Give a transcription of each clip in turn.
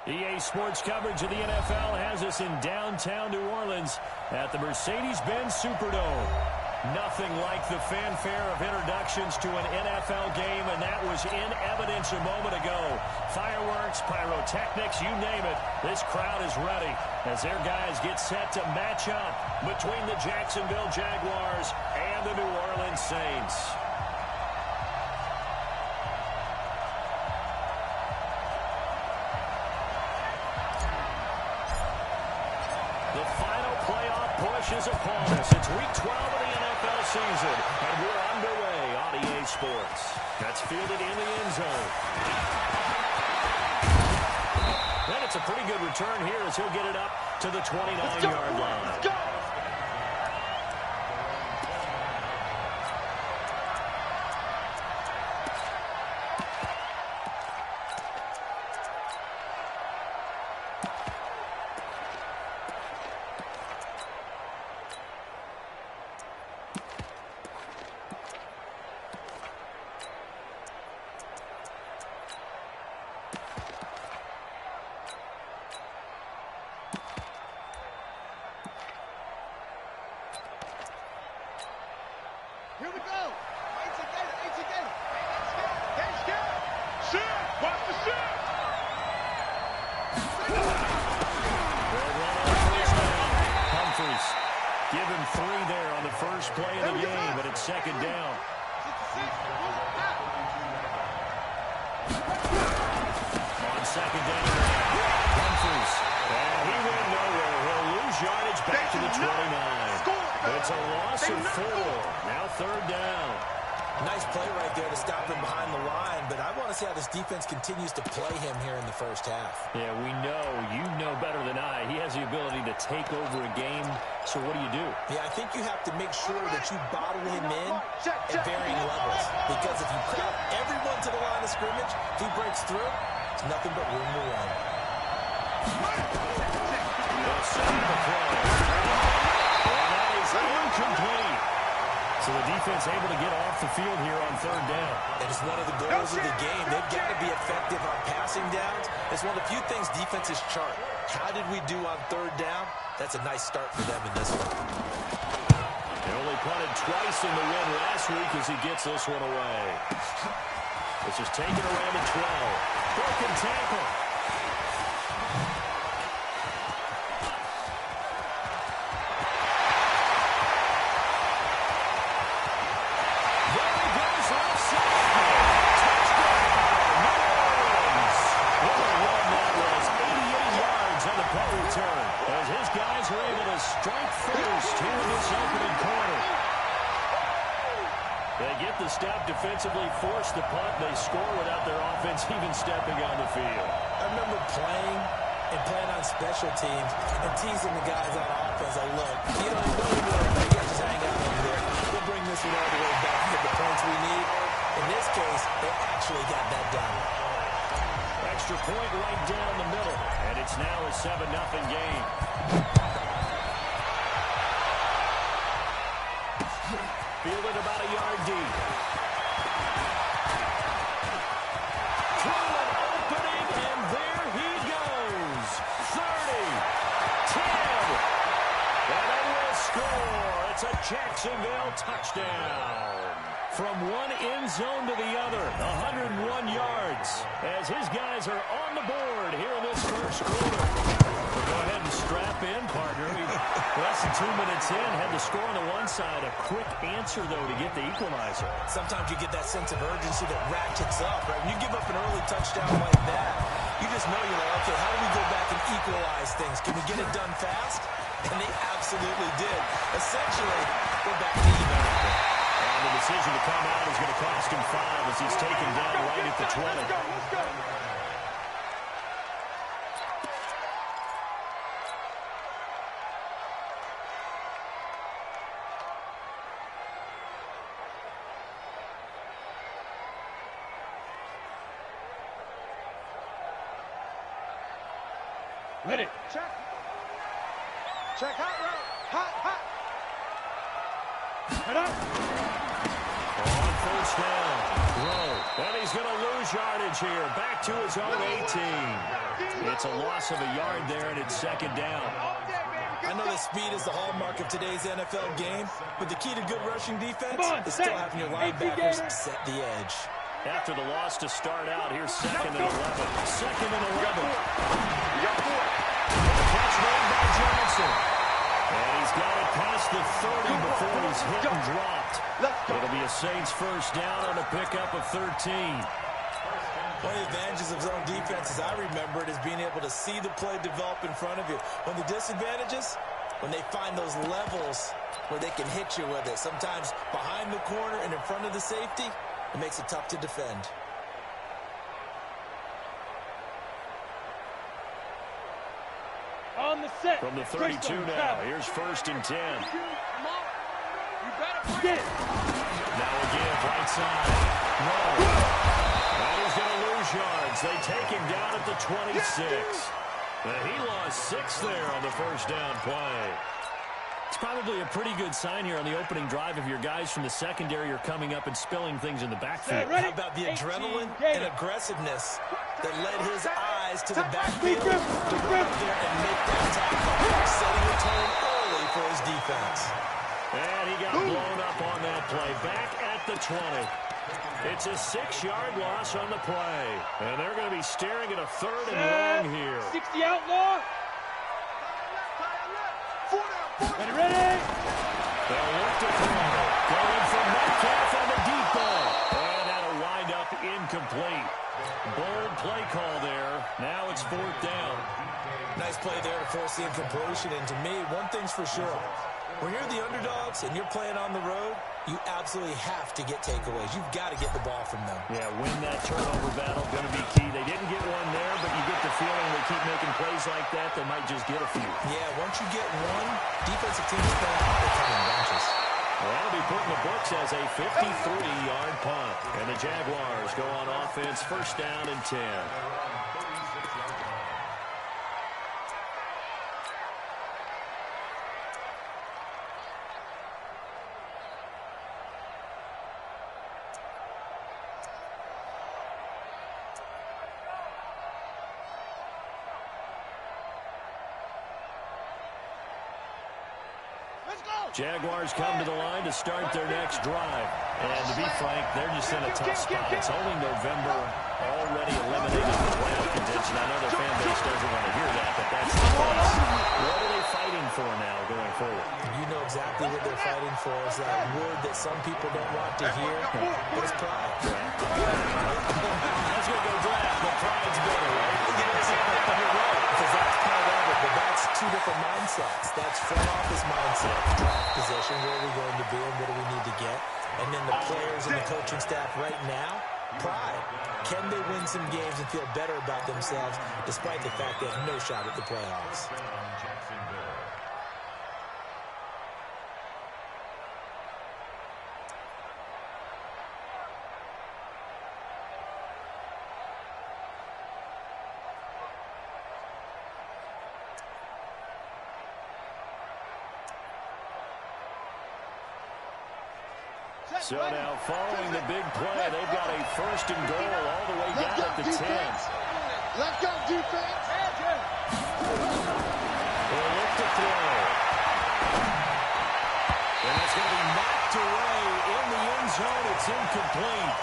EA Sports coverage of the NFL has us in downtown New Orleans at the Mercedes-Benz Superdome. Nothing like the fanfare of introductions to an NFL game, and that was in evidence a moment ago. Fireworks, pyrotechnics, you name it. This crowd is ready as their guys get set to match up between the Jacksonville Jaguars and the New Orleans Saints. The final playoff push is upon us. It's week 12 of the NFL season, and we're underway on EA Sports. That's fielded in the end zone. And it's a pretty good return here as he'll get it up to the 29-yard line. Let's go! Here we go. Get scared. Shit. Watch the shit. Humphries given 3 there on the first play of the game, but it's second down. On second down, Humphries. And he went nowhere. He'll lose yardage back to the 29. It's a loss of 4. Now third down. Nice play right there to stop him behind the line, but I want to see how this defense continues to play him here in the first half. Yeah, we know. You know better than I. He has the ability to take over a game, so what do? Yeah, I think you have to make sure that you bottle him in at varying levels, because if you crowd everyone to the line of scrimmage, if he breaks through, it's nothing but room to run. They'll send the play. And that is incomplete. So the defense able to get off the field here on third down. And it's one of the goals of the game. They've got to be effective on passing downs. It's one of the few things defenses chart. How did we do on third down? That's a nice start for them in this one. They only punted twice in the win last week as he gets this one away. This is taken around the 12. Broken tackle. Stop defensively, force the punt. They score without their offense even stepping on the field. I remember playing on special teams and teasing the guys on offense. Like, look, you don't worry, just hang out over there. We'll bring this one all the way back to get the points we need. In this case, they actually got that done. Extra point right down the middle, and it's now a 7-0 game. Fielded about a yard deep. Through an opening, and there he goes. 30, 10, and they will score. It's a Jacksonville touchdown. From one end zone to the other, 101 yards, as his guys are on the board here in this first quarter. We'll go ahead and strap in, partner. Less than 2 minutes in, had the score on the one side. A quick answer, though, to get the equalizer. Sometimes you get that sense of urgency that ratchets up, right? When you give up an early touchdown like that, you just know you're like, okay, how do we go back and equalize things? Can we get it done fast? And they absolutely did. Essentially, we're back to even. And the decision to come out is going to cost him 5 as he's taken down right at the 20. Let's go. Ready. Check. Check hot route. Hot. Head up. On first down. Rowe. And he's going to lose lose yardage here. Back to his own 18. It's a loss of a yard there, and it's second down. I know that speed is the hallmark of today's NFL game, but the key to good rushing defense is still having your linebackers set the edge. After the loss to start out, here's second and 11. Second and 11. Catch made by Johnson. And he's got it past the 30 before he's hit and dropped. It'll be a Saints first down on a pickup of 13. One of the advantages of zone defense, as I remember it, is being able to see the play develop in front of you. One of the disadvantages, when they find those levels where they can hit you with it, sometimes behind the corner and in front of the safety, it makes it tough to defend. On the set. From the 32 now, here's first and 10. Get it. Now again, right side. No. And he's going to lose yards. They take him down at the 26. And he lost 6 there on the first down play. It's probably a pretty good sign here on the opening drive if your guys from the secondary are coming up and spilling things in the backfield. How about the adrenaline and aggressiveness that led his eyes to the backfield to run up there and make that tackle, setting the tone early for his defense. And he got blown up on that play. Back at the 20. It's a 6-yard loss on the play. And they're going to be staring at a third and long here. 60 outlaw. Ready? They'll look to throw. Going for Metcalf on the deep ball. And that'll wind up incomplete. Bold play call there. Now it's fourth down. Nice play there to force the incompletion. And to me, one thing's for sure. When you're the underdogs and you're playing on the road, you absolutely have to get takeaways. You've got to get the ball from them. Yeah, win that turnover battle, going to be key. They didn't get one there, but you get the feeling they keep making plays like that, they might just get a few. Yeah, once you get one, defensive teams are going out there coming bunches. Well, that'll be put in the books as a 53-yard punt. And the Jaguars go on offense, first down and 10. Jaguars come to the line to start their next drive. And to be frank, they're just in a tough spot. It's only November, already eliminated from playoff contention. I know their fan base doesn't want to hear that, but that's the case. What are they fighting for now going forward? You know exactly what they're fighting for. Is that word that some people don't want to hear, but it's pride. I was going to go draft, but pride's better, right? You're right, because that's part of it, but that's two different mindsets. That's front office mindset, draft position, where are we going to be and what do we need to get? And then the players and the coaching staff right now, pride. Can they win some games and feel better about themselves despite the fact they have no shot at the playoffs? So now following the big play, they've got a first and goal all the way down at the 10. Let's go, defense. They'll look to throw. And it's going to be knocked away in the end zone. It's incomplete.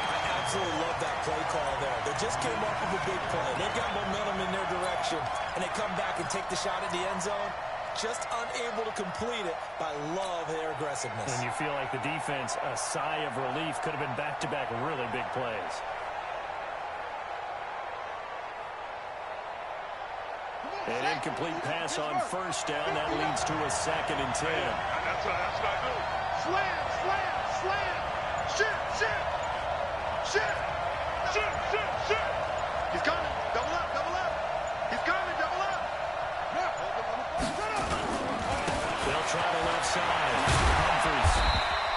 I absolutely love that play call there. They just came up with a big play. They've got momentum in their direction, and they come back and take the shot at the end zone. Just unable to complete it, but I love their aggressiveness. And you feel like the defense, a sigh of relief, could have been back-to-back really big plays. An incomplete pass on first down. That leads to a second and 10. That's what I do. Slam, slam, slam. Shit. He's coming. Double up. He's coming, double up. They'll try the left side. Humphries.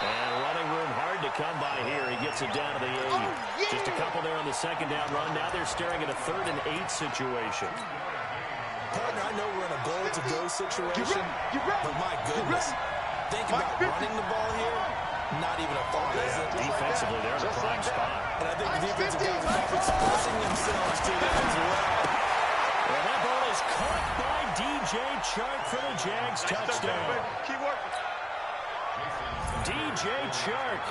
And running room hard to come by here. He gets it down to the 8. Just a couple there on the second down run. Now they're staring at a 3rd and 8 situation. Partner, I know we're in a goal-to-go situation, but my goodness, think about running the ball here. Not even a thought, is it? Defensively, they're in a prime spot. And I think Chark for the Jags touchdown. Keep working. DJ Chark,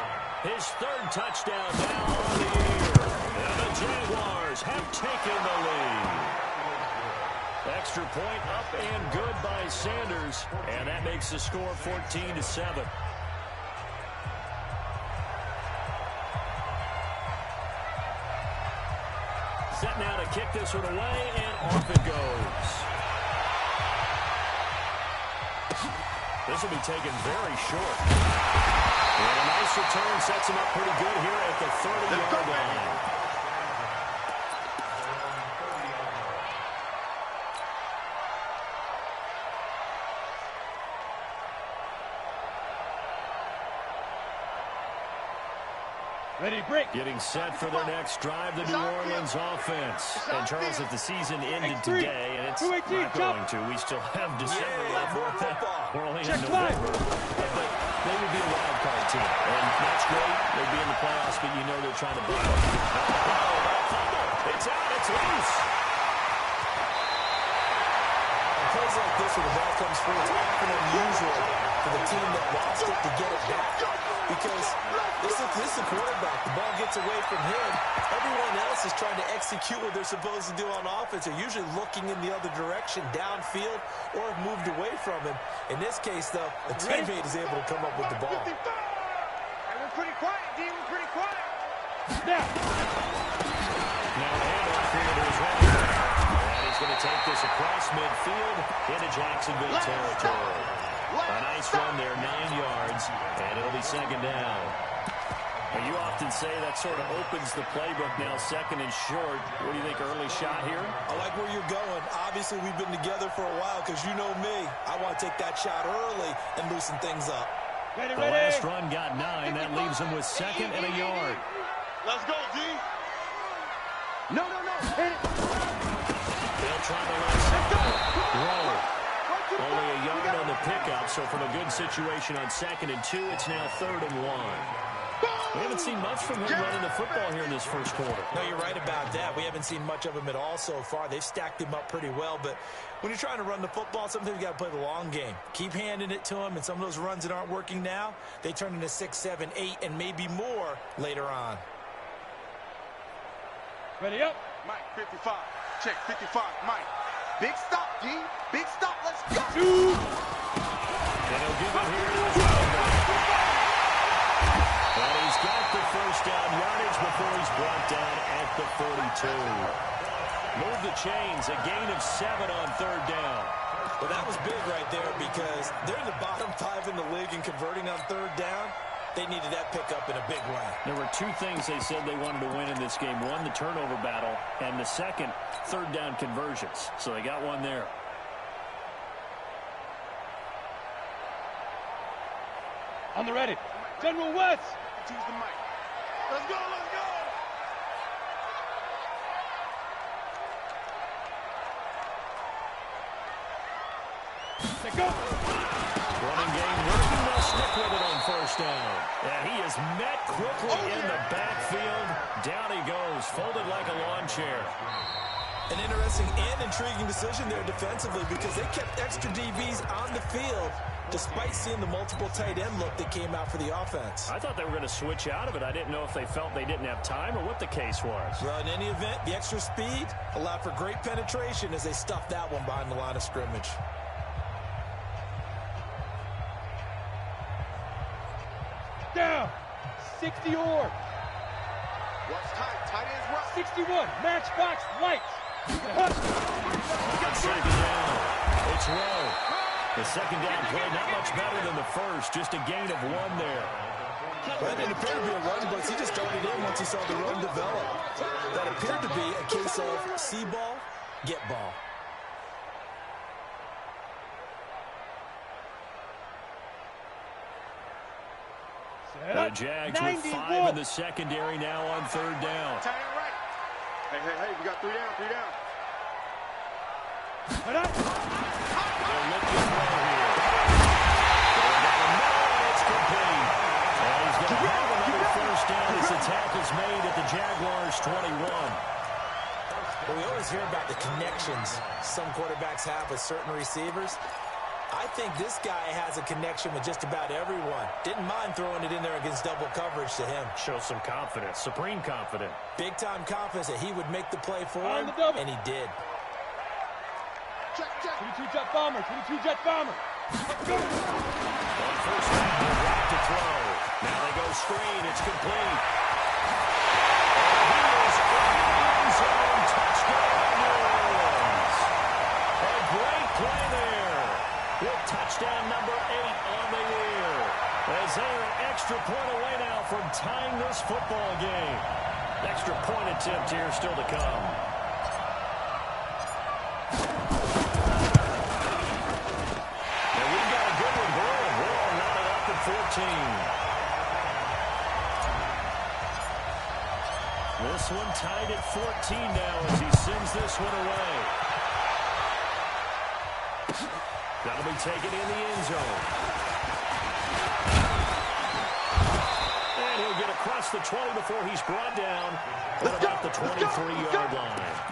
his third touchdown now on the year. And the Jaguars have taken the lead. Extra point up and good by Sanders. And that makes the score 14-7. Set now to kick this one away, and off it goes. This will be taken very short. And a nice return sets him up pretty good here at the 30-yard line. Ready, break. Getting set for their next drive, the New Orleans offense. And Charles, if the season ended today, and it's not going to, we still have December left. We're only in November. But they would be a wild card team. And that's great. They'd be in the playoffs, but you know they're trying to build up. It's out. It's loose. Plays like this where the ball comes free, it's often unusual for the team that lost it to get it back. Because this is the quarterback. The ball gets away from him. Everyone else is trying to execute what they're supposed to do on offense. They're usually looking in the other direction, downfield, or have moved away from him. In this case, though, a teammate is able to come up with the ball. Hey, we're pretty quiet, D. We're pretty quiet. Now handoff here to his right side. And he's going to take this across midfield into Jacksonville territory. A nice run there, 9 yards, and it'll be second down. Well, you often say that sort of opens the playbook now, second and short. What do you think, early shot here? I like where you're going. Obviously, we've been together for a while because you know me. I want to take that shot early and loosen things up. ready, The ready. last run got 9. That leaves him with second and a yard. Let's go, D. No. Hit it. They'll try to let second roll. Only a yard on the pickup, so from a good situation on 2nd and 2, it's now 3rd and 1. We haven't seen much from him running the football here in this first quarter. No, you're right about that. We haven't seen much of him at all so far. They've stacked him up pretty well, but when you're trying to run the football, sometimes you got to play the long game. Keep handing it to him, and some of those runs that aren't working now, they turn into 6, 7, 8, and maybe more later on. Ready up. Mike, 55. Check, 55. Mike. Big stop, D. Big stop. Let's go. And he'll give it here to his running. And he's got the first down yardage before he's brought down at the 42. Move the chains, a gain of 7 on 3rd down. Well, that was big right there because they're in the bottom 5 in the league and converting on 3rd down. They needed that pickup in a big way. There were 2 things they said they wanted to win in this game. One, the turnover battle, and the second, 3rd down conversions. So they got one there. On the ready. General West. Choose the mic. Let's go, let's go. Let go. Running game working. They'll stick with it on 1st down. And he is met quickly in the backfield. Down he goes, folded like a lawn chair. An interesting and intriguing decision there defensively because they kept extra DBs on the field despite seeing the multiple tight end look that came out for the offense. I thought they were going to switch out of it. I didn't know if they felt they didn't have time or what the case was. Well, in any event, the extra speed allowed for great penetration as they stuffed that one behind the line of scrimmage. Down. 60 or. What's tight? Tight ends right. 61. Matchbox lights. On 2nd down, it's Rowe. The 2nd down play not much better than the first, just a gain of 1 there. Well, that didn't appear to be a run blitz. He just started in once he saw the run develop. That appeared to be a case of see ball, get ball. The Jags with 5 in the secondary now on 3rd down. Tight end right. Hey, we got 3 down, 3 down. They're looking well here. Going down the middle, it's complete. And he's going to have another 1st down as the tackle's made at the Jaguars' 21. Well, we always hear about the connections some quarterbacks have with certain receivers. I think this guy has a connection with just about everyone. Didn't mind throwing it in there against double coverage to him. Shows some confidence, supreme confidence. Big-time confidence that he would make the play for him, and he did. Check, check. 22 jet bomber, 22 jet bomber. Go. On first down, they're right to throw. Now they go screen. It's complete. He is in the end zone. Touchdown, New Orleans. A great play there. With touchdown number 8 on the year. As they are an extra point away now from tying this football game. Extra point attempt here still to come. And we've got a good one brewing. We're all knotted up at 14. This one tied at 14 now as he sends this one away. That'll be taken in the end zone. And he'll get across the 20 before he's brought down at about the 23-yard line.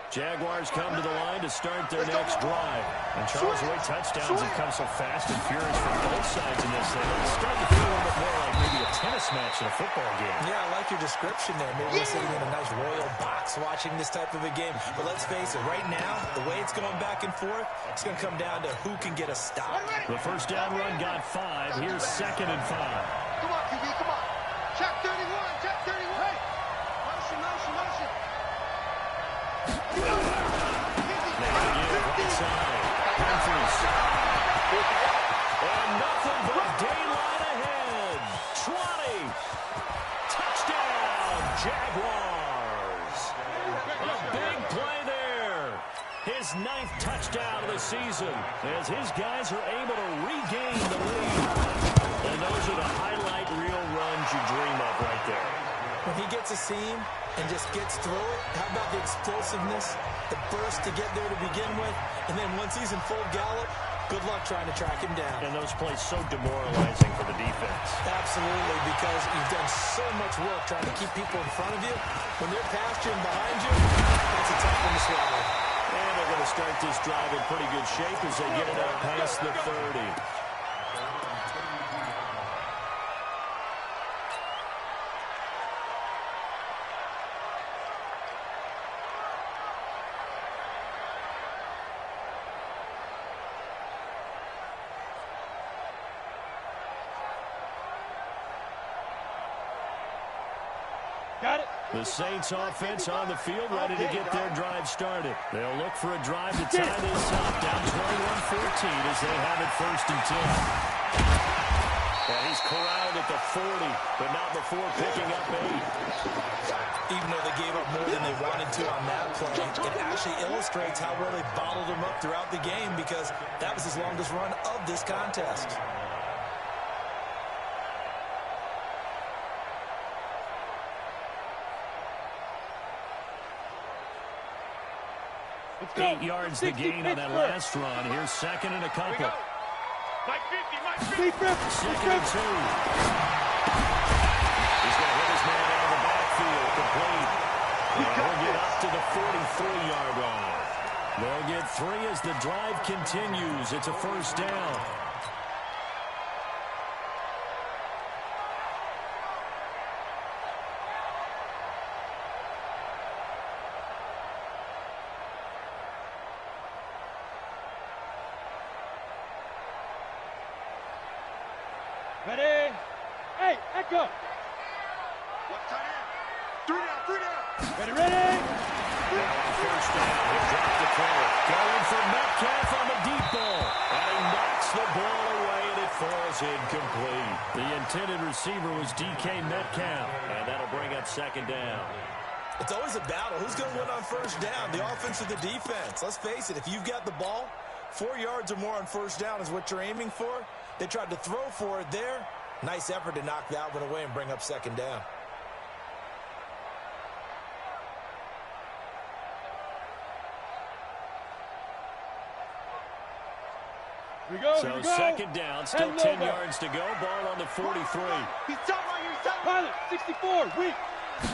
Jaguars come to the line to start their next drive. And Charles, the way touchdowns have come so fast and furious from both sides in this thing, it's starting to feel a little bit more like maybe a tennis match in a football game. Yeah, I like your description there. Maybe we're sitting in a nice royal box watching this type of a game. But let's face it, right now, the way it's going back and forth, it's going to come down to who can get a stop. The first down run got 5. Here's 2nd and 5. Come on, QB, come on. Check 31, check 31. Hey. Motion, motion, motion. Now again, right side. Humphries. And nothing but daylight ahead. 20. Touchdown, Jaguars. A big play there. His 9th touchdown of the season as his guys are able to regain the lead. And those are the highlight reel runs you dream of right there. When he gets a seam and just gets through it, how about the explosiveness, the burst to get there to begin with, and then once he's in full gallop, good luck trying to track him down. And those plays so demoralizing for the defense. Absolutely, because you've done so much work trying to keep people in front of you. When they're past you and behind you, that's a tough one to swallow. And they're going to start this drive in pretty good shape as they get it out past the 30. Got it. The Saints offense on the field ready to get their drive started. They'll look for a drive to tie this up down 21-14 as they have it 1st and 10. And he's corralled at the 40, but not before picking up 8. Even though they gave up more than they wanted to on that play, it actually illustrates how well they bottled them up throughout the game because that was his longest run of this contest. Let's go. 8 yards the gain on that last run. Here's 2nd and a couple. Mike 50, Mike 50. Deep rip. 2nd and 2. He's going to hit his man out of the backfield. Complete. And he'll get up to the 43-yard line. They'll get 3 as the drive continues. It's a 1st down. Ready? Hey, echo. What tight end? 3 down, 3 down. Ready, ready. First down, he'll drop the throw. Going for Metcalf on the deep ball. And he knocks the ball away, and it falls incomplete. The intended receiver was DK Metcalf, and that'll bring up 2nd down. It's always a battle. Who's going to win on 1st down, the offense or the defense? Let's face it, if you've got the ball, 4 yards or more on 1st down is what you're aiming for. They tried to throw for it there. Nice effort to knock that one away and bring up 2nd down. Here we go. So Here we go. second down, still And 10 low yards to go. Ball on the 43. He's done right here. He's done. Pilot, 64, weak,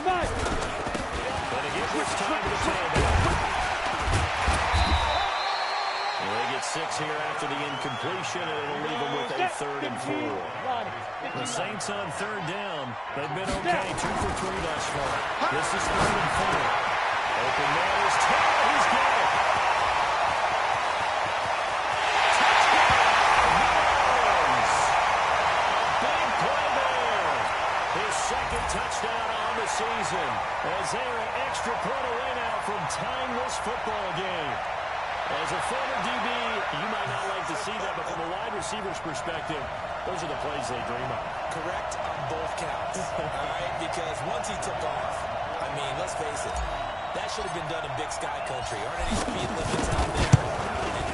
5. But again, it's time to the tailback. They get 6 here after the incompletion, and it'll leave them with a 3rd and 4. The Saints on 3rd down. They've been okay, 2 for 3 thus far. This is 3rd and 4. Open man is Taylor. He's got it. Second touchdown on the season as they're an extra point away now from tying this football game. As a former DB, you might not like to see that, but from a wide receiver's perspective, those are the plays they dream of. Correct on both counts, all right? Because once he took off, I mean, let's face it, that should have been done in Big Sky Country. Aren't any speed limits out there?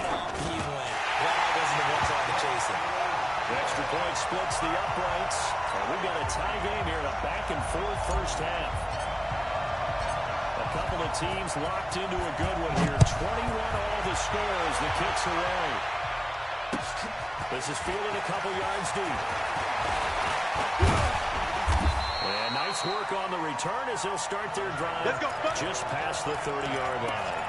And off he went. Glad I wasn't the one trying to chase him. The extra point splits the uprights. And we've got a tie game here in a back-and-forth first half. A couple of teams locked into a good one here. 21 all the score as the kick's away. This is fielded a couple yards deep. And nice work on the return as they'll start their drive just past the 30-yard line.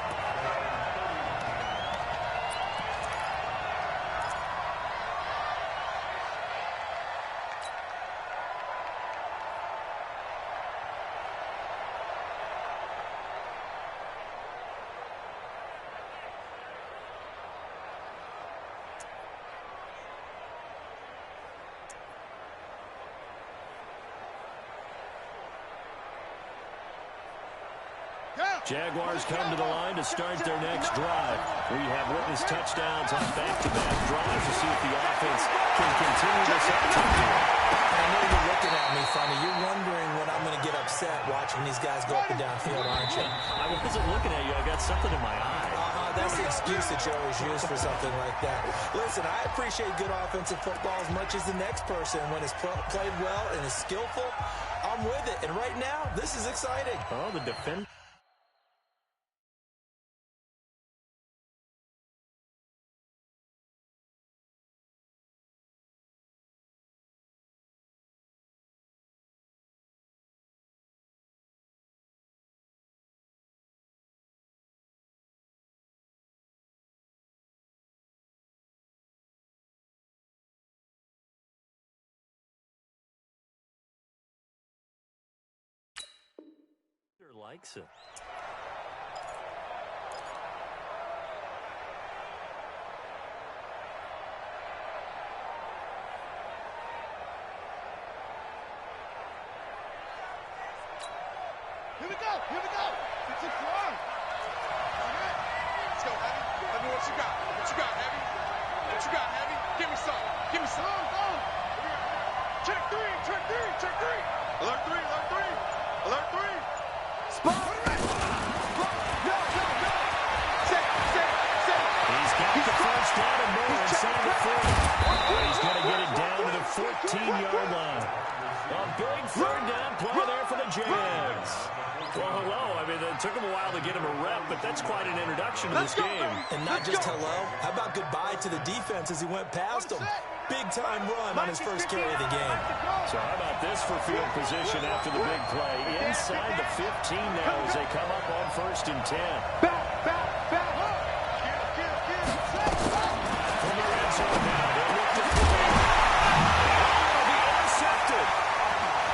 Jaguars come to the line to start their next drive. We have witnessed touchdowns on back-to-back drives to see if the offense can continue this activity. I know you're looking at me funny. You're wondering when I'm going to get upset watching these guys go up and down field, aren't you? I wasn't looking at you. I got something in my eye. That's the excuse that you always use for something like that. Listen, I appreciate good offensive football as much as the next person. When it's played well and is skillful, I'm with it. And right now, this is exciting. Oh, the defense. Likes it. Here we go. Here we go. It's a fly. Let's go, Heavy. Let me what you got. What you got, Heavy? What you got, Heavy? Give me some. Give me some. Go. Check 3. Check 3. Check 3. Alert 3. Alert 3. Alert 3. Spot. No. Set. He's got the first down and more inside the 40. And he's going to get it down to the 14-yard line. A big 3rd down play there for the Jags. Well, hello. I mean, it took him a while to get him a rep, but that's quite an introduction to this game. And not just hello. How about goodbye to the defense as he went past him? Big-time run on his first carry of the game. So how about this for field position after the big play? Inside the 15 now as they come up on 1st and 10. Back. From the red zone now, they look to play. It'll be intercepted.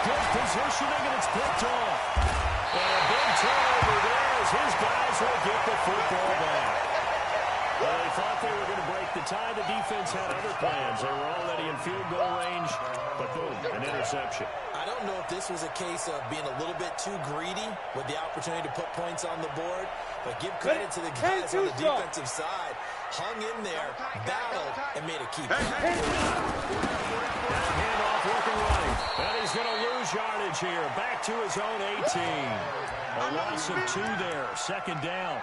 Good positioning, and it's picked off. And a big turnover there as his guys will get the football back. Well, they thought they were going to break the tie. The defense had other plans. They were already in field goal range, but boom, an interception. I don't know if this was a case of being a little bit too greedy with the opportunity to put points on the board, but give credit to the guys on the defensive side. Hung in there, battled, and made a keep. Handoff looking right. And he's going to lose yardage here. Back to his own 18. A loss of 2 there. 2nd down.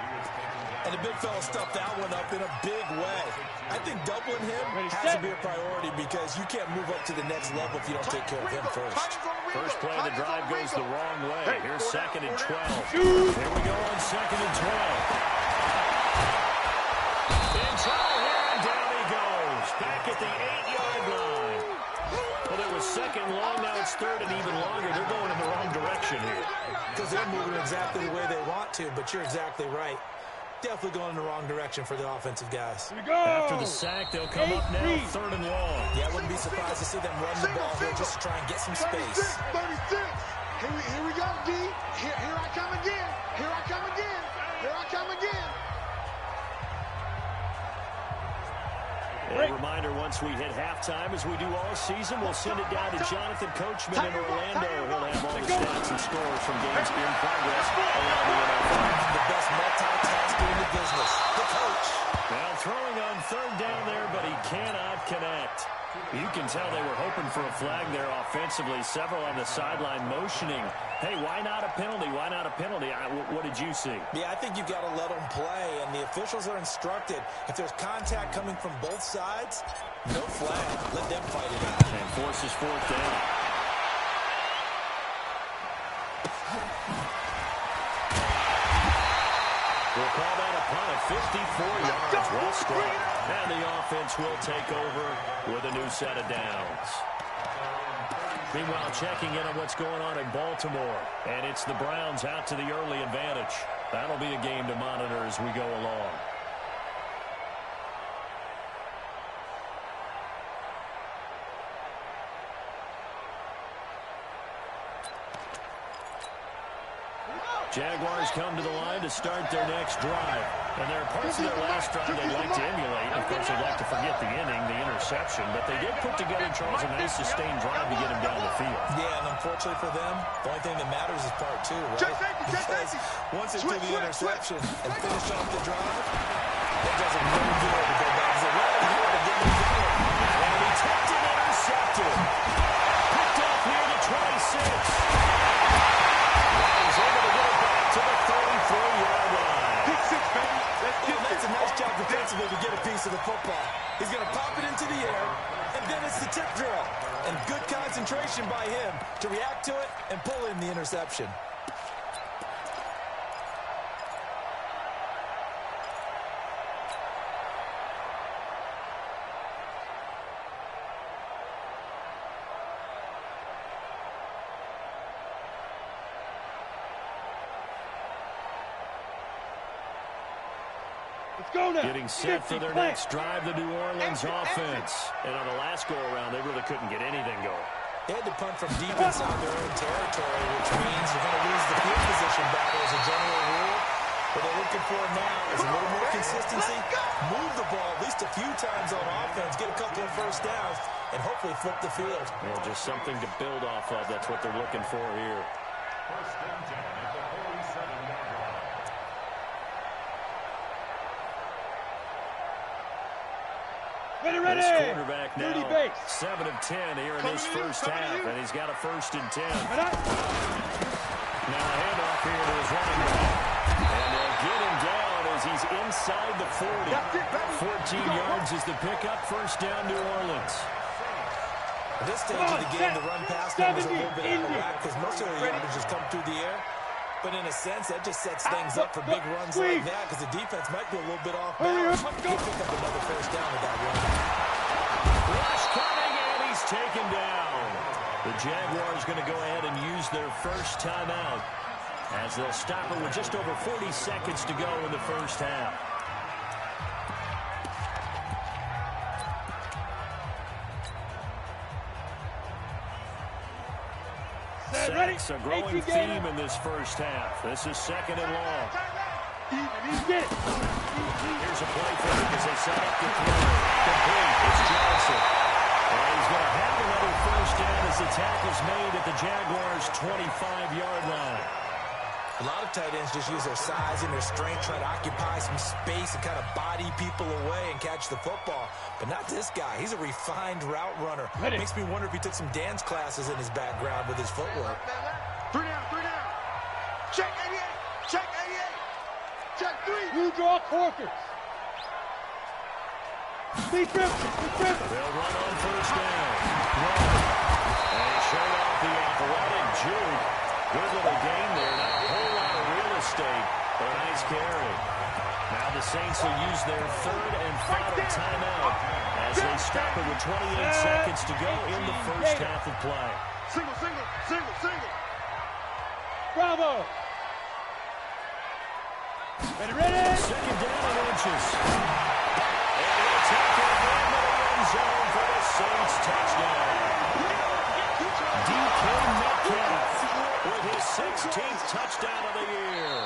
And the big fella stuffed that one up in a big way. I think doubling him has to be a priority because you can't move up to the next level if you don't take care of him first. First play of the drive goes the wrong way. Here's 2nd and 12. Here we go on 2nd and 12. In trouble here, and down he goes. exactly the way they want to, but you're exactly right. Definitely going in the wrong direction for the offensive guys. Here we go. After the sack, they'll come up now, 3rd and long. Yeah, I wouldn't be surprised to see them run the ball here just to try and get some space. 36. Here we go, D. Here I come again. Here I come again. Here I come again. A reminder, once we hit halftime, as we do all season, we'll send it down to Jonathan Coachman in Orlando. He'll have all the stats and scores from games in progress around the NFL. The best multitasker in the business, the coach. Now throwing on 3rd down there, but he cannot connect. You can tell they were hoping for a flag there offensively. Several on the sideline motioning. Hey, why not a penalty? Why not a penalty? What did you see? Yeah, I think you've got to let them play, and the officials are instructed. If there's contact coming from both sides, no flag. Let them fight it out. And forces 4th down. We'll call that a punt of 54 yards. Well struck. And the offense will take over with a new set of downs. Meanwhile, checking in on what's going on in Baltimore. And it's the Browns out to the early advantage. That'll be a game to monitor as we go along. Jaguars come to the line to start their next drive. And there are parts of their last drive they'd like to emulate. Of course, they'd like to forget the inning, the interception. But they did put together, Charles, a nice sustained drive to get him down the field. Yeah, and unfortunately for them, the only thing that matters is part 2, right? Because once they do the interception and finish off the drive, it doesn't really good to go back and say, well, you want to get me going. And he tapped it, intercepted. Picked off near the 26. He's able to get it back to the 34-yard line. Pick 6, baby. That's a nice job defensively to get a piece of the football. He's going to pop it into the air, and then it's the tip drill. And good concentration by him to react to it and pull in the interception. Let's go now. Getting set for their next drive, the New Orleans offense. And on the last go-around, they really couldn't get anything going. They had to punt from deep inside their own territory, which means you're going to lose the field position battle as a general rule. What they're looking for now is a little more consistency, move the ball at least a few times on offense, get a couple of first downs, and hopefully flip the field. Yeah, just something to build off of. That's what they're looking for here. First and 10 at the 47-yard line. Ready. This quarterback now, 30 base. 7 of 10 here in this first half, and he's got a 1st and 10. Right. Now a handoff here to his running back. And they'll get him down as he's inside the 40. 14 yards is the pickup. 1st down, New Orleans. At this stage of the game, the run pass numbers are a little bit out of whack because most of their yardage has come through the air. But in a sense, that just sets things up for big runs like that because the defense might be a little bit off balance. He'll pick up another 1st down with that run. Rush coming, and he's taken down. The Jaguars going to go ahead and use their first timeout as they'll stop it with just over 40 seconds to go in the first half. Sacks, a growing theme in this first half. This is 2nd and long. Get it. Here's a play for him as they set up the throw. Complete. It's Johnson. And he's going to have another 1st down as the tackle's made at the Jaguars' 25-yard line. A lot of tight ends just use their size and their strength, try to occupy some space and kind of body people away and catch the football. But not this guy. He's a refined route runner. Makes me wonder if he took some dance classes in his background with his footwork. 3 down. Check 88. Check 88. Check 3. You draw corkers. Speed trip. They'll run on 1st down. And he showed off the athletic juke. Good little game there. Not a whole lot of real estate, but a nice carry. Now the Saints will use their 3rd and final timeout as they stop it with 28 seconds to go in the first half of play. Single. Bravo. Second down and inches. And they'll take it into the end zone for the Saints touchdown. DK Metcalf with his 16th touchdown of the year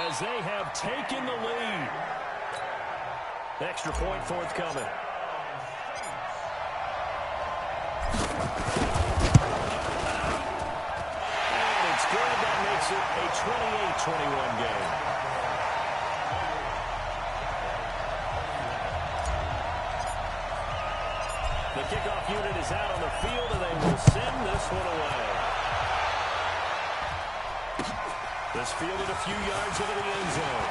as they have taken the lead. Extra point forthcoming. And it's good. That makes it a 28-21 game. The kickoff unit is out on the field, and they will send this one away. This fielded a few yards into the end zone.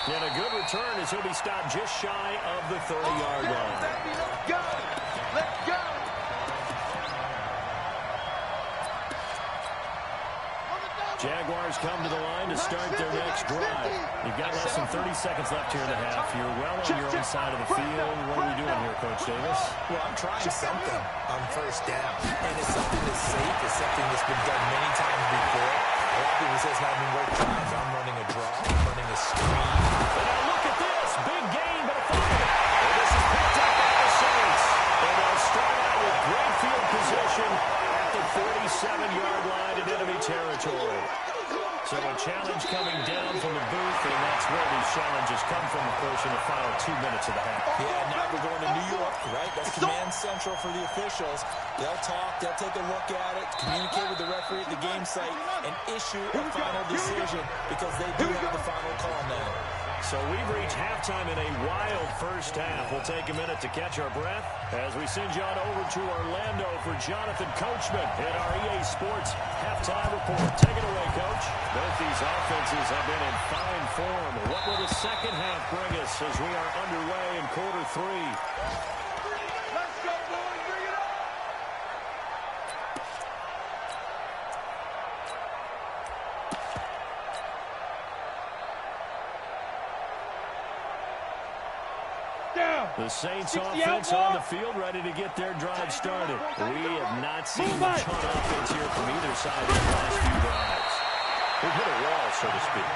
And a good return as he'll be stopped just shy of the 30-yard line. Let's go! Let's go! Jaguars come to the line to start their next drive. You've got less than 30 seconds left here in the half. You're well on your own side of the field. What are we doing here, Coach Davis? Well, I'm trying something on first down. And it's something that's safe. It's something that's been done many times before. A lot of people say it's not even worth trying. I'm running a draw. I'm running a screen. But now look at this. Big gain, but a fumble. And this is picked up by the Saints. And they'll start out with great field position at the 47-yard line in enemy territory. So a challenge coming down from the booth, and that's where these challenges come from, of course, in the final 2 minutes of the half. Yeah, now we're going to New York, right? That's command central for the officials. They'll talk, they'll take a look at it, communicate with the referee at the game site, and issue a final decision because they do have the final call now. So we've reached halftime in a wild first half. We'll take a minute to catch our breath as we send you on over to Orlando for Jonathan Coachman in our EA Sports halftime report. Take it away, Coach. Both these offenses have been in fine form. What will the second half bring us as we are underway in quarter three? Let's go, boys! Bring it up! The Saints offense on the field, ready to get their drive started. We have not seen much on offense here from either side in the last few drives. We've hit a wall, so to speak.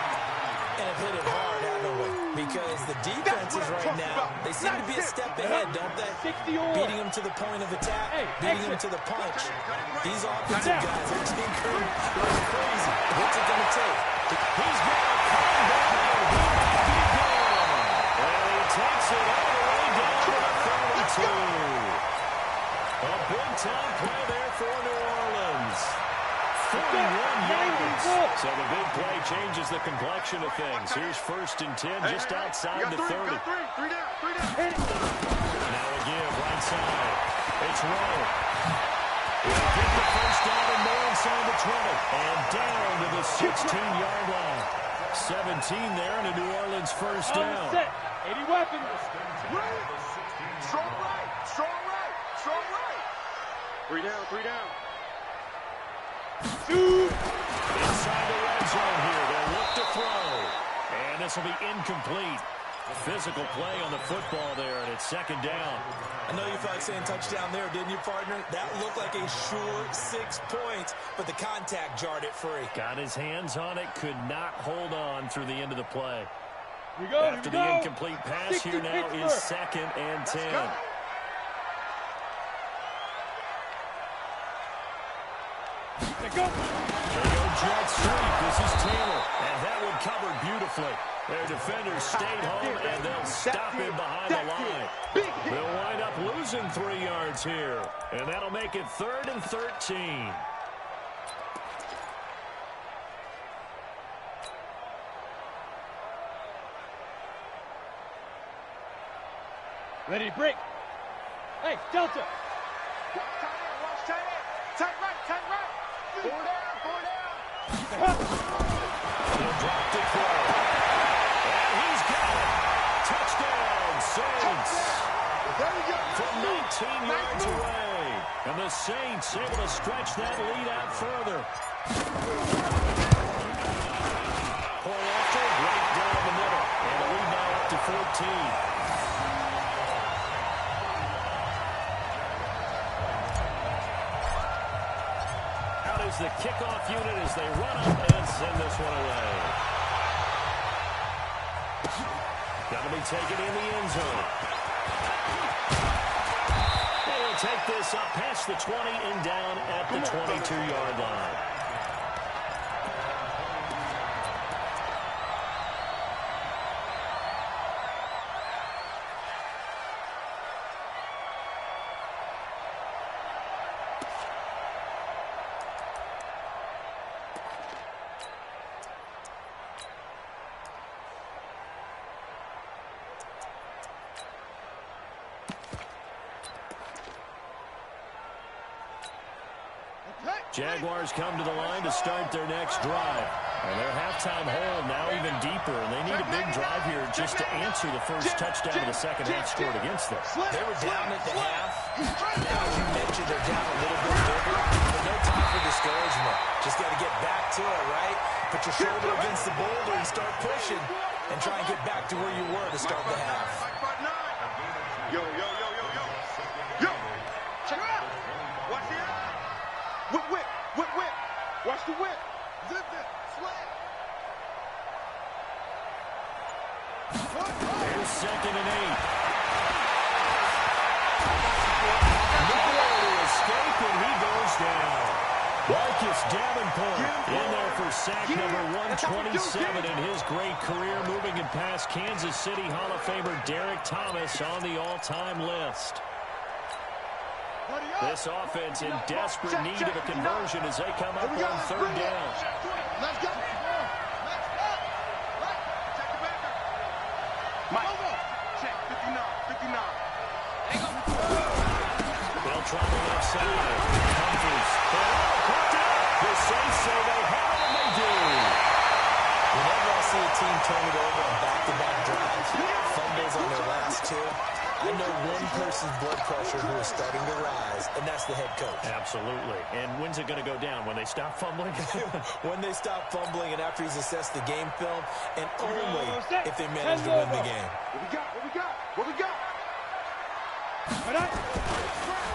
And have hit it hard, haven't we? Because the defenses right now, they seem to be a step ahead, don't they? Beating them to the point of attack, beating them to the punch. These offensive guys are taking like crazy. What's it going to take? He's going to come down. He might be gone. And he takes it all the way down to the 32. A big-time play there for New Orleans. 41 yards. So the big play changes the complexion of things. Here's 1st and 10 just outside the 30. Three down. Now a give right side. It's Rowe. He'll get the first down and more inside the 20. And down to the 16-yard line. 17 there and a New Orleans first down. 80 weapons. Strong right. Three down. Inside the red zone here. They'll look to throw. And this will be incomplete. Physical play on the football there, and it's 2nd down. I know you felt like saying touchdown there, didn't you, partner? That looked like a sure 6 points, but the contact jarred it free. Got his hands on it, could not hold on through the end of the play. Here we go. After the incomplete pass, here now is 2nd and 10. Let's go. They go jet sweep. This is Taylor, and that one covered beautifully. Their defenders stayed home, and they'll stop him behind the line. They'll wind up losing 3 yards here, and that'll make it 3rd and 13. Ready to break. Hey, Delta. Watch tight end. Tight right. 4 down. He'll drop to throw. And he's got it. Touchdown, Saints. From 19 yards away. And the Saints able to stretch that lead out further. Point after, right down the middle. And the lead now up to 14. The kickoff unit as they run up Let's send this one away. Got to be taken in the end zone. They'll take this up past the 20 and down at the 22-yard line. Jaguars come to the line to start their next drive. And their halftime hold now even deeper, and they need a big drive here just to answer the first touchdown of the second half scored against them. They were down at the half. Now, as you mentioned, they're down a little bit bigger, but no time for discouragement. Just got to get back to it, right? Put your shoulder against the boulder and start pushing, and try and get back to where you were to start the half. Yo, yo, yo, yo, yo. Yo, check it out. Watch the eye. Whip, whip, whip, whip. Watch the whip. Zip it. Sweat. Here's 2nd and 8. Nowhere to escape, and he goes down. Marcus Davenport in there for sack number 127 in his great career, moving it past Kansas City Hall of Famer Derek Thomas on the all-time list. This offense in desperate need of a conversion as they come up on 3rd down. Let's go. Let's go. Check the back. Mike. Check 59. 59. They'll try the left side. Humphries. The Saints say they have it, and they do. Whenever I see a team turn it over on back-to-back drives, fumbles on their last two, I know one person's blood pressure who is starting to rise, and that's the head coach. Absolutely. And when's it going to go down? When they stop fumbling? When they stop fumbling and after he's assessed the game film, and only if they manage to win the game. What we got? What we got? What we got?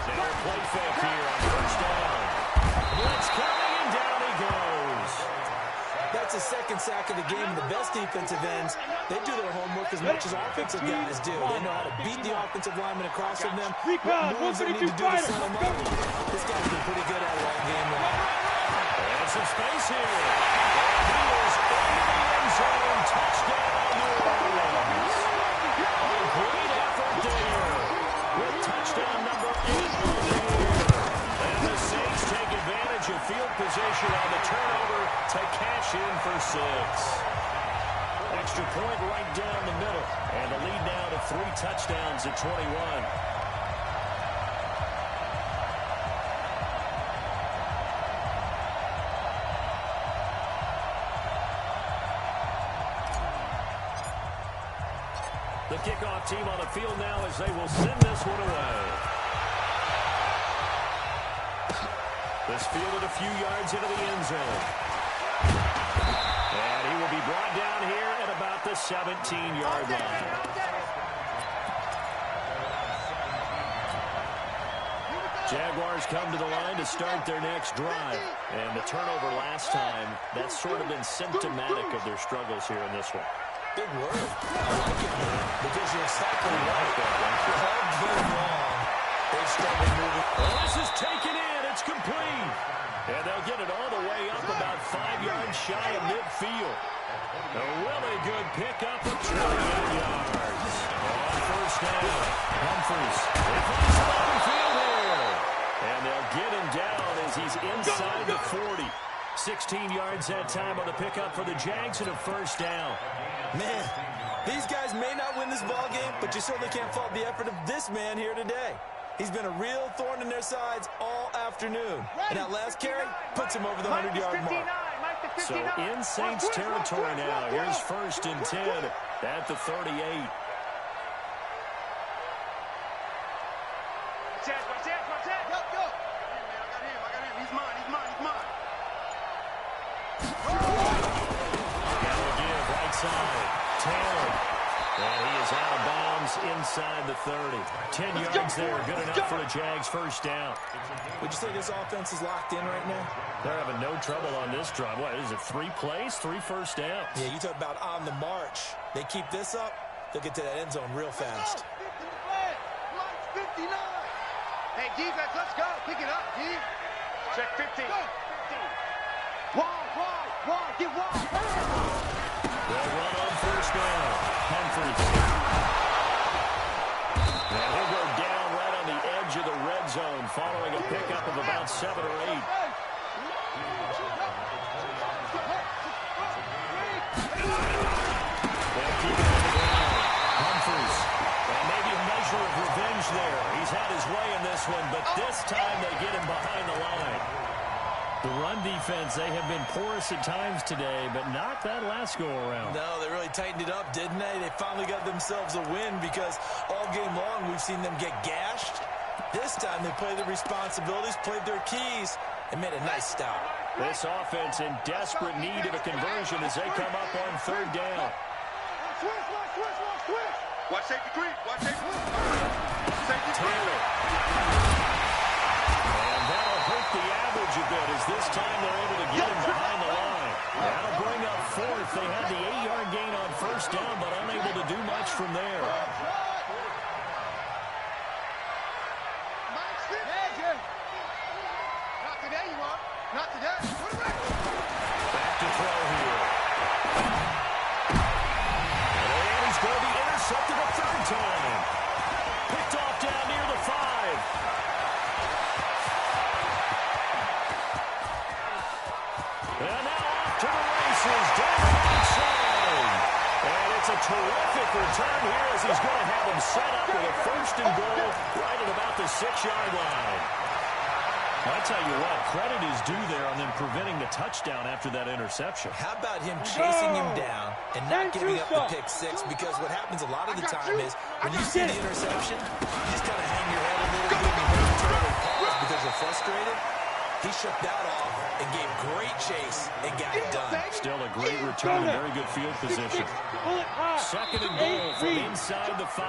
Now play fake here on 1st down. Blitz coming, and down he goes. That's a second sack of the game, and the best defensive ends, they do their homework as much as offensive guys do. They know how to beat the offensive linemen across from them, what moves they need to do to set them up. This guy's been pretty good at it all game long. And some space here. He is in the end zone. Touchdown, New Orleans. A great effort there with touchdown number 8 on the year. And the Saints take advantage of field position on the turnover to cash in for 6. Extra point right down the middle. And the lead now to 3 touchdowns at 21. The kickoff team on the field now as they will send this one away. This fielded a few yards into the end zone. And he will be brought down here at about the 17-yard line. Jaguars come to the line to start their next drive. And the turnover last time, that's sort of been symptomatic of their struggles here in this one. Big word. I like it, because you're exactly right. All game long, they've struggled moving. Well, this is taken in. It's complete. And they'll get it all the way up about 5 yards shy of midfield. A really good pickup of 28 yards. On 1st down, Humphries. They find some open field here. And they'll get him down as he's inside the 40. 16 yards that time on the pickup for the Jags and a 1st down. Man, these guys may not win this ball game, but you certainly can't fault the effort of this man here today. He's been a real thorn in their sides all afternoon. And that last carry puts him over the 100-yard mark. So in Saints territory now. Here's 1st and 10 at the 38. inside the 30. 10 yards there, good enough for the Jags' first down. Would you say this offense is locked in right now? They're having no trouble on this drive. What is it, 3 plays, 3 first downs? Yeah, you talk about on the march. They keep this up, they'll get to that end zone real fast. 59. Hey, defense, let's go. Pick it up, D. Check 15. Wide, get wide. They'll run on first down. Humphries. And he'll go down right on the edge of the red zone following a pickup of about 7 or 8. They'll keep it on the ground. Humphries. And maybe a measure of revenge there. He's had his way in this one, but this time they get him behind the line. The run defense, they have been porous at times today, but not that last go-around. No, they really tightened it up, didn't they? They finally got themselves a win because all game long we've seen them get gashed. This time they played their responsibilities, played their keys, and made a nice stop. This offense in desperate need of a conversion as they come up on third down. Watch safety creep. Watch safety creep. Safety Taylor. And that'll hurt the average a bit as this time they're able to get him behind the line. That'll bring up fourth. They had the 8-yard gain on first down, but unable to do much from there. Not today, you are. Not today. Back to throw here. And he's going to be intercepted a third time. Picked off down near the 5. And now off to the races, down the outside. And it's a terrific return here as he's going to have him set up with a first and goal right at about the 6-yard line. I tell you what, credit is due there on them preventing the touchdown after that interception. How about him chasing him down and not giving up the pick six? Because what happens a lot of the time is when you see the interception, you just kind of hang your head a little bit and you momentarily pause because you're frustrated. He shook that off and gave great chase and got it done. Still a great return and very good field position. Second and goal from inside the 5.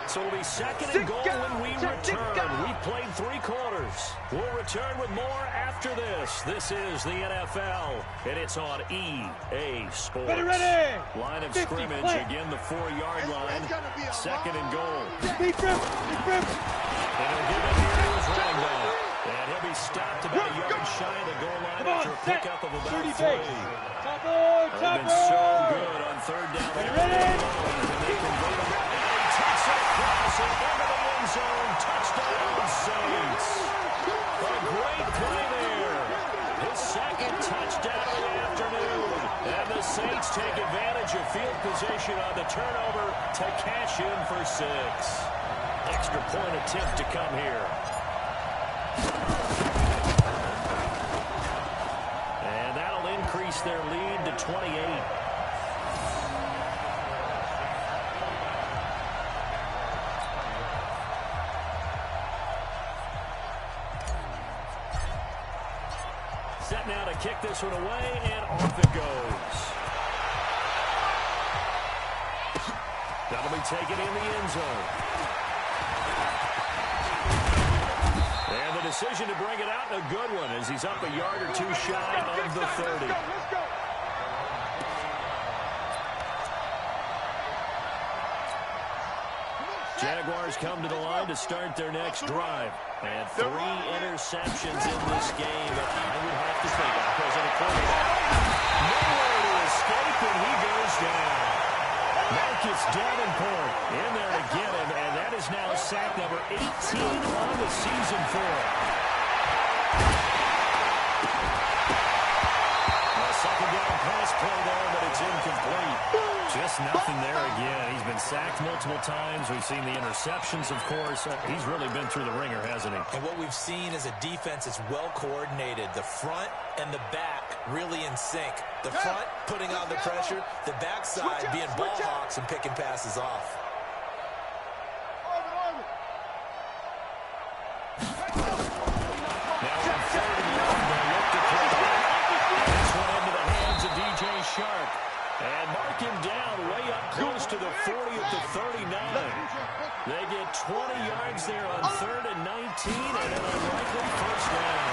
So it'll be second and goal when we return. We've played 3 quarters. We'll return with more after this. This is the NFL, and it's on EA Sports. Ready. Line of scrimmage, again the 4-yard line. Second and goal. Big rip. And he'll give it here to his running back. And he'll be stopped about a yard shy of the goal line after a pickup of about 3. They've been so good on third down. And they convert him. And he takes it across and into the end zone. Touchdown, Saints. A great play there. His second touchdown of the afternoon. And the Saints take advantage of field position on the turnover to cash in for 6. Extra point attempt to come here. And that'll increase their lead to 28. Set now to kick this one away, and off it goes. That'll be taken in the end zone. And the decision to bring it out, a good one, as he's up a yard or 2 shy of the 30. Let's go. Jaguars come to the line to start their next drive. And 3 interceptions in this game. I would have to think because of the quarterback. Nowhere to escape, and he goes down. Marcus Davenport in there to get him, and that is now sack number 18 on the season for him. A second down pass play there, but it's incomplete. Just nothing there again. He's been sacked multiple times. We've seen the interceptions, of course. He's really been through the ringer, hasn't he? And what we've seen is a defense that's well coordinated. The front and the back really in sync. The front putting on the pressure, the backside being ball hawks and picking passes off. Now on third and long, they look to play. This one into the hands of DJ Shark. And mark him down way up close to the 40 at the 39. They get 20 yards there on 3rd and 19 and an unlikely first down.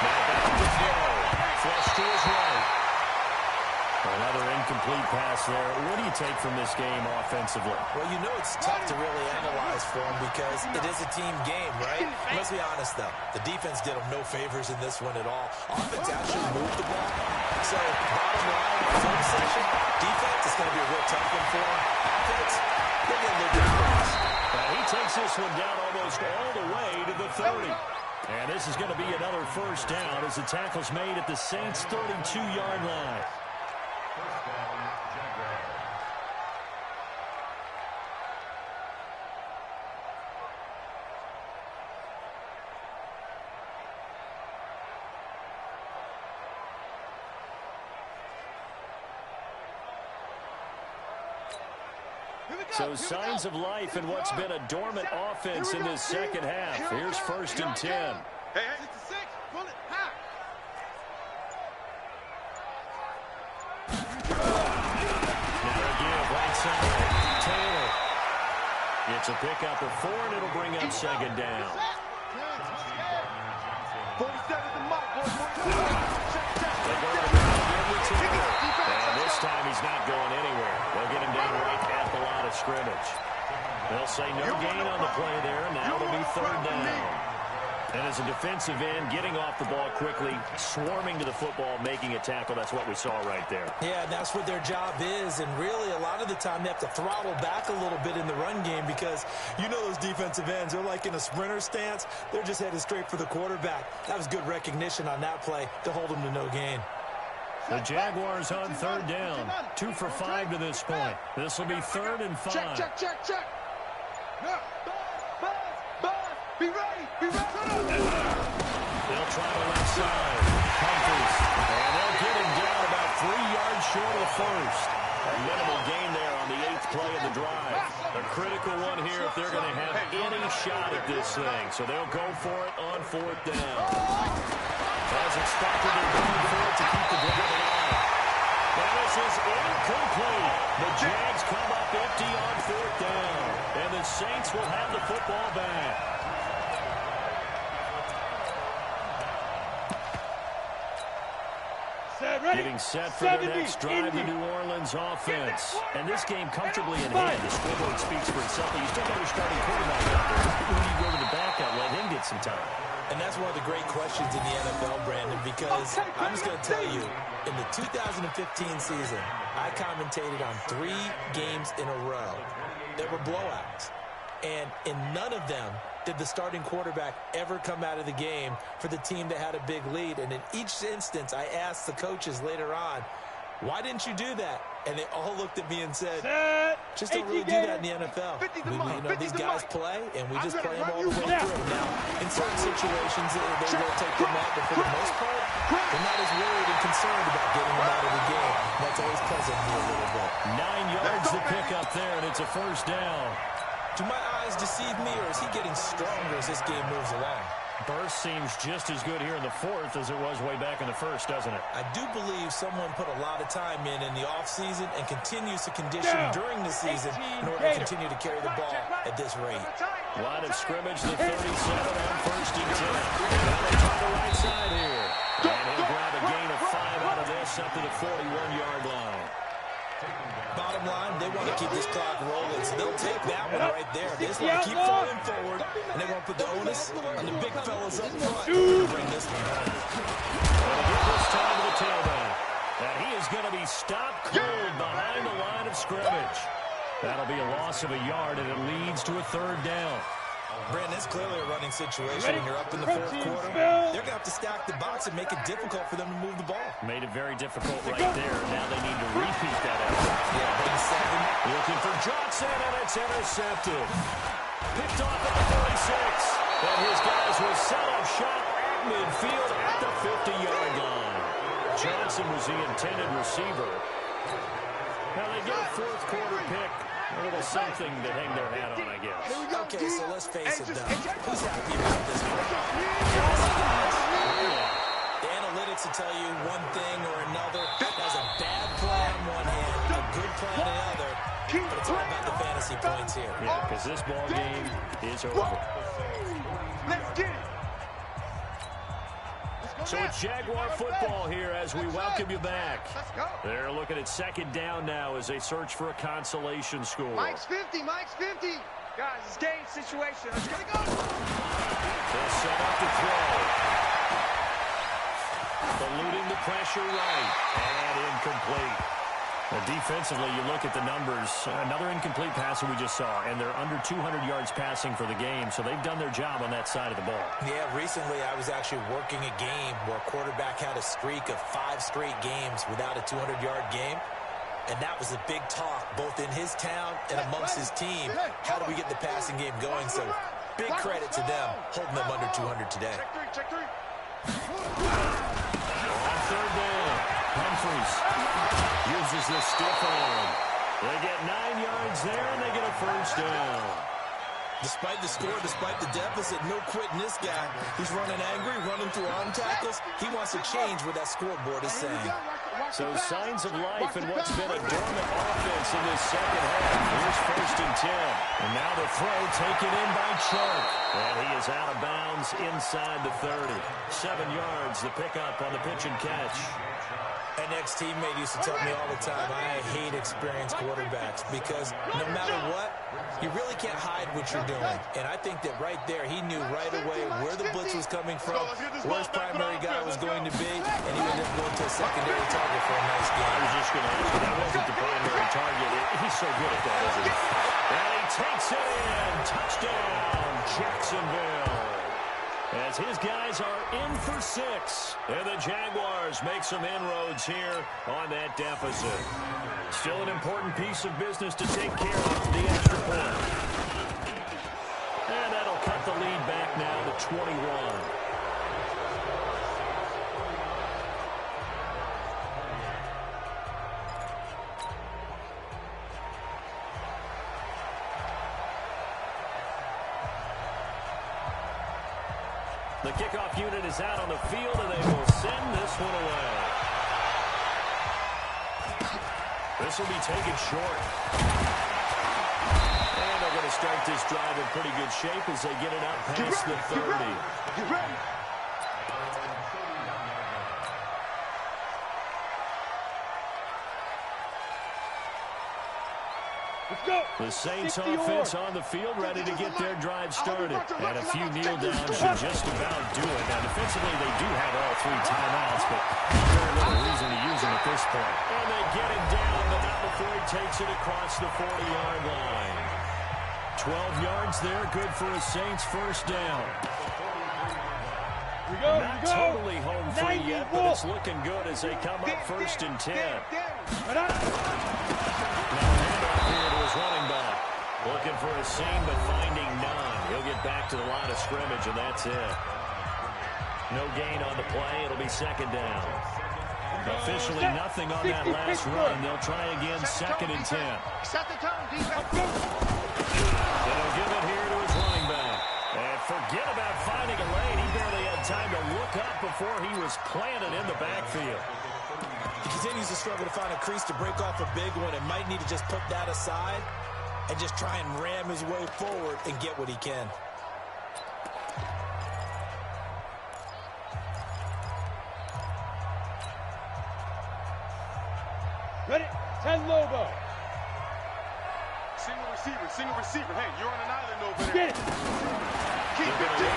Now back to throw. Flush to his right. Another incomplete pass there. What do you take from this game offensively? Well, you know it's tough to really analyze for them because it is a team game, right? Let's be honest, though. The defense did them no favors in this one at all. Offense actually moved the ball. So, bottom line, film session, defense is going to be a real tough one for them. Offense, they'll get a little bit close. He takes this one down almost all the way to the 30. And this is going to be another first down as the tackle's made at the Saints' 32-yard line. First down, Jaguars. So signs of life in what's been a dormant offense in this second half. Here's 1st and 10. Hey, 6, pull it, high. Now again, right side, Taylor. It's a pickup of 4, and it'll bring up 2nd down. 47 the mark, boys. They go around every Taylor. And this time he's not going anywhere. They'll get him down right at the line of scrimmage. They'll say no gain on the play there. Now it'll be 3rd down. And as a defensive end, getting off the ball quickly, swarming to the football, making a tackle, that's what we saw right there. Yeah, that's what their job is, and really a lot of the time they have to throttle back a little bit in the run game because you know those defensive ends, they're like in a sprinter stance. They're just headed straight for the quarterback. That was good recognition on that play to hold them to no gain. The Jaguars on 3rd down, 2 for 5 to this point. This will be 3rd and 5. Check. Buzz, be ready. They'll try the left side. Humphries. And they'll get him down about 3 yards short of the first. A minimal gain there on the 8th play of the drive. A critical one here if they're going to have any shot at this thing. So they'll go for it on 4th down. As expected, they're going for it to keep the drive alive. But this is incomplete. The Jags come up empty on 4th down. And the Saints will have the football back. Getting set for their next drive, the New Orleans offense. And this game comfortably in hand. The scoreboard speaks for itself. But you still got your starting quarterback out there. Who do you go to the backup? Let him get some time. And that's one of the great questions in the NFL, Brandon, because I'm just going to tell you, in the 2015 season, I commentated on 3 games in a row that were blowouts. And in none of them did the starting quarterback ever come out of the game for the team that had a big lead. And in each instance, I asked the coaches later on, why didn't you do that? And they all looked at me and said, just don't really do that in the NFL. These guys play, and we just play them all the way through. Now, in certain situations, they will take them out, but for the most part, they're not as worried and concerned about getting them out of the game. That's always puzzled me a little bit. 9 yards to pick up there, and it's a first down. Do my eyes deceive me, or is he getting stronger as this game moves along? Burst seems just as good here in the 4th as it was way back in the 1st, doesn't it? I do believe someone put a lot of time in the offseason and continues to condition during the season in order to continue to carry the ball at this rate. Line of scrimmage, the 37 on 1st and 10. Now they try the right side here. And he'll grab a gain of 5 out of this up to the 41-yard line. Bottom line, they want to keep this clock rolling, so they'll take that one right there. They just want to keep falling forward, and they want to put the onus on the big fellas up front to bring this one home. They'll give this time to the tailback. And he is going to be stopped cold behind the line of scrimmage. That'll be a loss of a yard, and it leads to a 3rd down. Brandon, it's clearly a running situation when you're up in the 4th quarter. They're going to have to stack the box and make it difficult for them to move the ball. Made it very difficult right there. Now they need to repeat that effort. Yeah, big 7. Looking for Johnson, and it's intercepted. Picked off at the 46. And his guys will set up shop at midfield at the 50-yard line. Johnson was the intended receiver. Now they get a 4th quarter pick. A little something to hang their hat on, I guess. Okay, so let's face it, though. Who's happy about this one? The analytics will tell you one thing or another. That's a bad play on one hand, a good play on the other. But it's all about the fantasy fantasy points here. Yeah, because this ball game is over. Let's get it. So it's Jaguar football here as we welcome you back. Let's go. They're looking at second down now as they search for a consolation score. Mike's 50. Mike's 50. Guys, it's game situation. Let's go. They'll set up to throw. Eluding the pressure right. And incomplete. Defensively, you look at the numbers. Another incomplete pass that we just saw, and they're under 200 yards passing for the game, so they've done their job on that side of the ball. Yeah, recently I was actually working a game where a quarterback had a streak of 5 straight games without a 200-yard game, and that was a big talk both in his town and amongst his team. How do we get the passing game going? So big credit to them holding them under 200 today. Check three. On third down, Humphries uses the stiff arm. They get 9 yards there, and they get a first down. Despite the score, despite the deficit, no quitting this guy. He's running angry, running through arm tackles. He wants to change what that scoreboard is saying. So signs of life in what's been a dormant offense in this second half. Here's first and 10. And now the throw taken in by Chark. And he is out of bounds inside the 30. 7 yards, the pickup on the pitch and catch. An ex-teammate used to tell me all the time, I hate experienced quarterbacks because no matter what, you really can't hide what you're doing. And I think that right there, he knew right away where the blitz was coming from, where his primary guy was going to be, and he ended up going to a secondary target for a nice game. I was just going to ask you, that wasn't the primary target. He's so good at that, isn't he? And he takes it in. Touchdown, Jacksonville. As his guys are in for 6. And the Jaguars make some inroads here on that deficit. Still an important piece of business to take care of, the extra point. And that'll cut the lead back now to 21. The kickoff unit is out on the field, and they will send this one away. This will be taken short. And they're going to start this drive in pretty good shape as they get it up past the 30. Get ready. Let's go. The Saints 60 offense yards. on the field ready to get their drive started. And a few kneel downs should just about do it. Now, defensively, they do have all 3 timeouts, but very little reason to use them at this point. And they get him down, but not before he takes it across the 40-yard line. 12 yards there, good for a Saints first down. Not totally home free yet, but it's looking good as they come up first and 10. Now handoff here to his running back. Looking for a seam, but finding none. He'll get back to the line of scrimmage, and that's it. No gain on the play. It'll be second down. Officially nothing on that last run. They'll try again, second and 10. Set the tone, defense. They'll give it here to his running back. And forget about finding a lane. He barely had time to look up before he was planted in the backfield. He continues to struggle to find a crease to break off a big one and might need to just put that aside and just try and ram his way forward and get what he can. Ready? 10 Lobo. Single receiver. Hey, you're on an island over there. Get it. Keep it deep.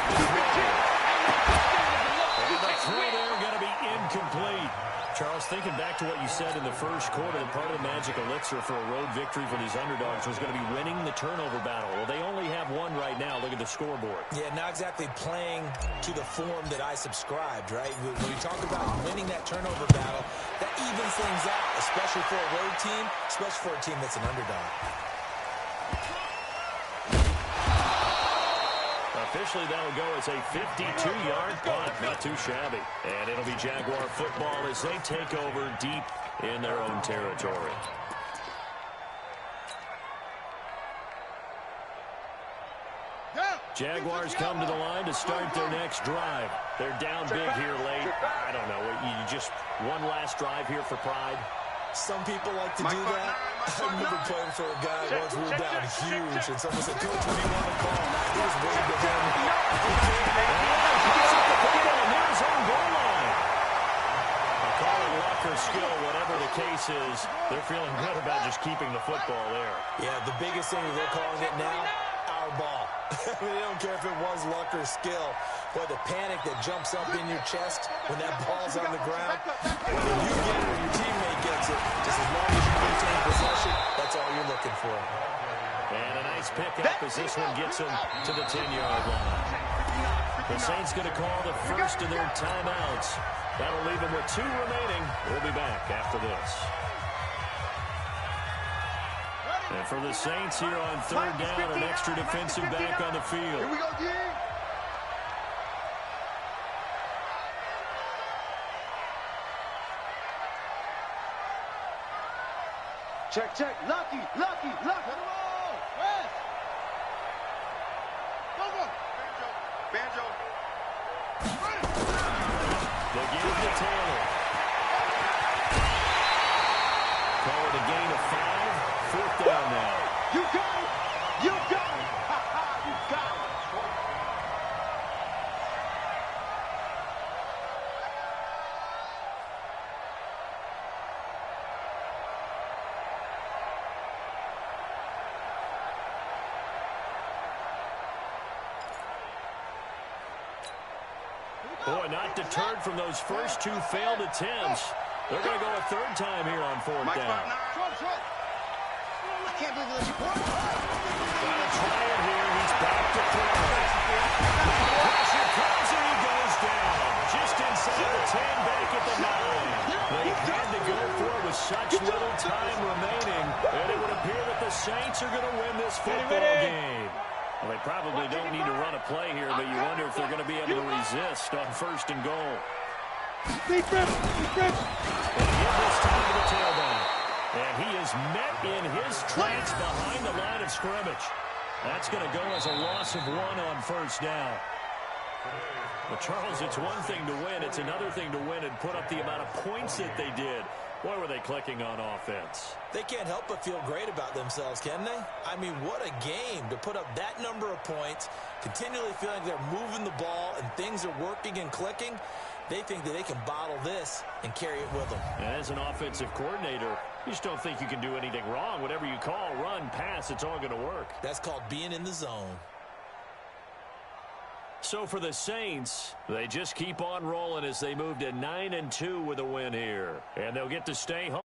And the throw there going to be incomplete. Charles, thinking back to what you said in the first quarter, that part of the magic elixir for a road victory for these underdogs was going to be winning the turnover battle. Well, they only have one right now. Look at the scoreboard. Yeah, not exactly playing to the form that I subscribed, right? When you talk about winning that turnover battle, that evens things out, especially for a road team, especially for a team that's an underdog. Officially, that'll go as a 52-yard punt. Not too shabby. And it'll be Jaguar football as they take over deep in their own territory. Jaguars come to the line to start their next drive. They're down big here late. I don't know. You just one last drive here for pride. Some people like to do that. I remember playing for a guy once. We were down huge, and someone said, "Coach, what do you want to call?" He just waved at him. Near his own goal line. Call it luck or skill, whatever the case is, they're feeling good about just keeping the football there. Yeah, the biggest thing they're calling it now, our ball. I mean, they don't care if it was luck or skill. Boy, the panic that jumps up in your chest when that ball's on the ground, whether you get it or your teammate gets it, just as long as you maintain possession, that's all you're looking for. And a nice pickup as this one gets him to the 10-yard line. The Saints going to call the first of their timeouts. That'll leave them with 2 remaining. We'll be back after this. And for the Saints here on 3rd down, an extra defensive back on the field. Here we go, G. Check. Lucky. West. Go. Banjo. They give it to Taylor. Call it a gain of 5. 4th down now. You got it. You got it. You got it. Boy, not deterred from those first 2 failed attempts. They're going to go a 3rd time here on 4th down. I can't believe this. Got to try it here. He's back to throw. Pressure comes and he goes down. Just inside the 10, back at the 9. They had to go for it with such little time remaining. And it would appear that the Saints are going to win this football game. Well, they probably don't need to run a play here, but you wonder if they're going to be able to resist on 1st and goal. Deep grip. And give this time to the tailback. And he is met in his tracks behind the line of scrimmage. That's going to go as a loss of 1 on 1st down. But, Charles, it's one thing to win. It's another thing to win and put up the amount of points that they did. Boy, were they clicking on offense. They can't help but feel great about themselves, can they? I mean, what a game to put up that number of points, continually feeling like they're moving the ball and things are working and clicking. They think that they can bottle this and carry it with them. And as an offensive coordinator, you just don't think you can do anything wrong. Whatever you call, run, pass, it's all going to work. That's called being in the zone. So for the Saints, they just keep on rolling as they move to 9-2 with a win here. And they'll get to stay home.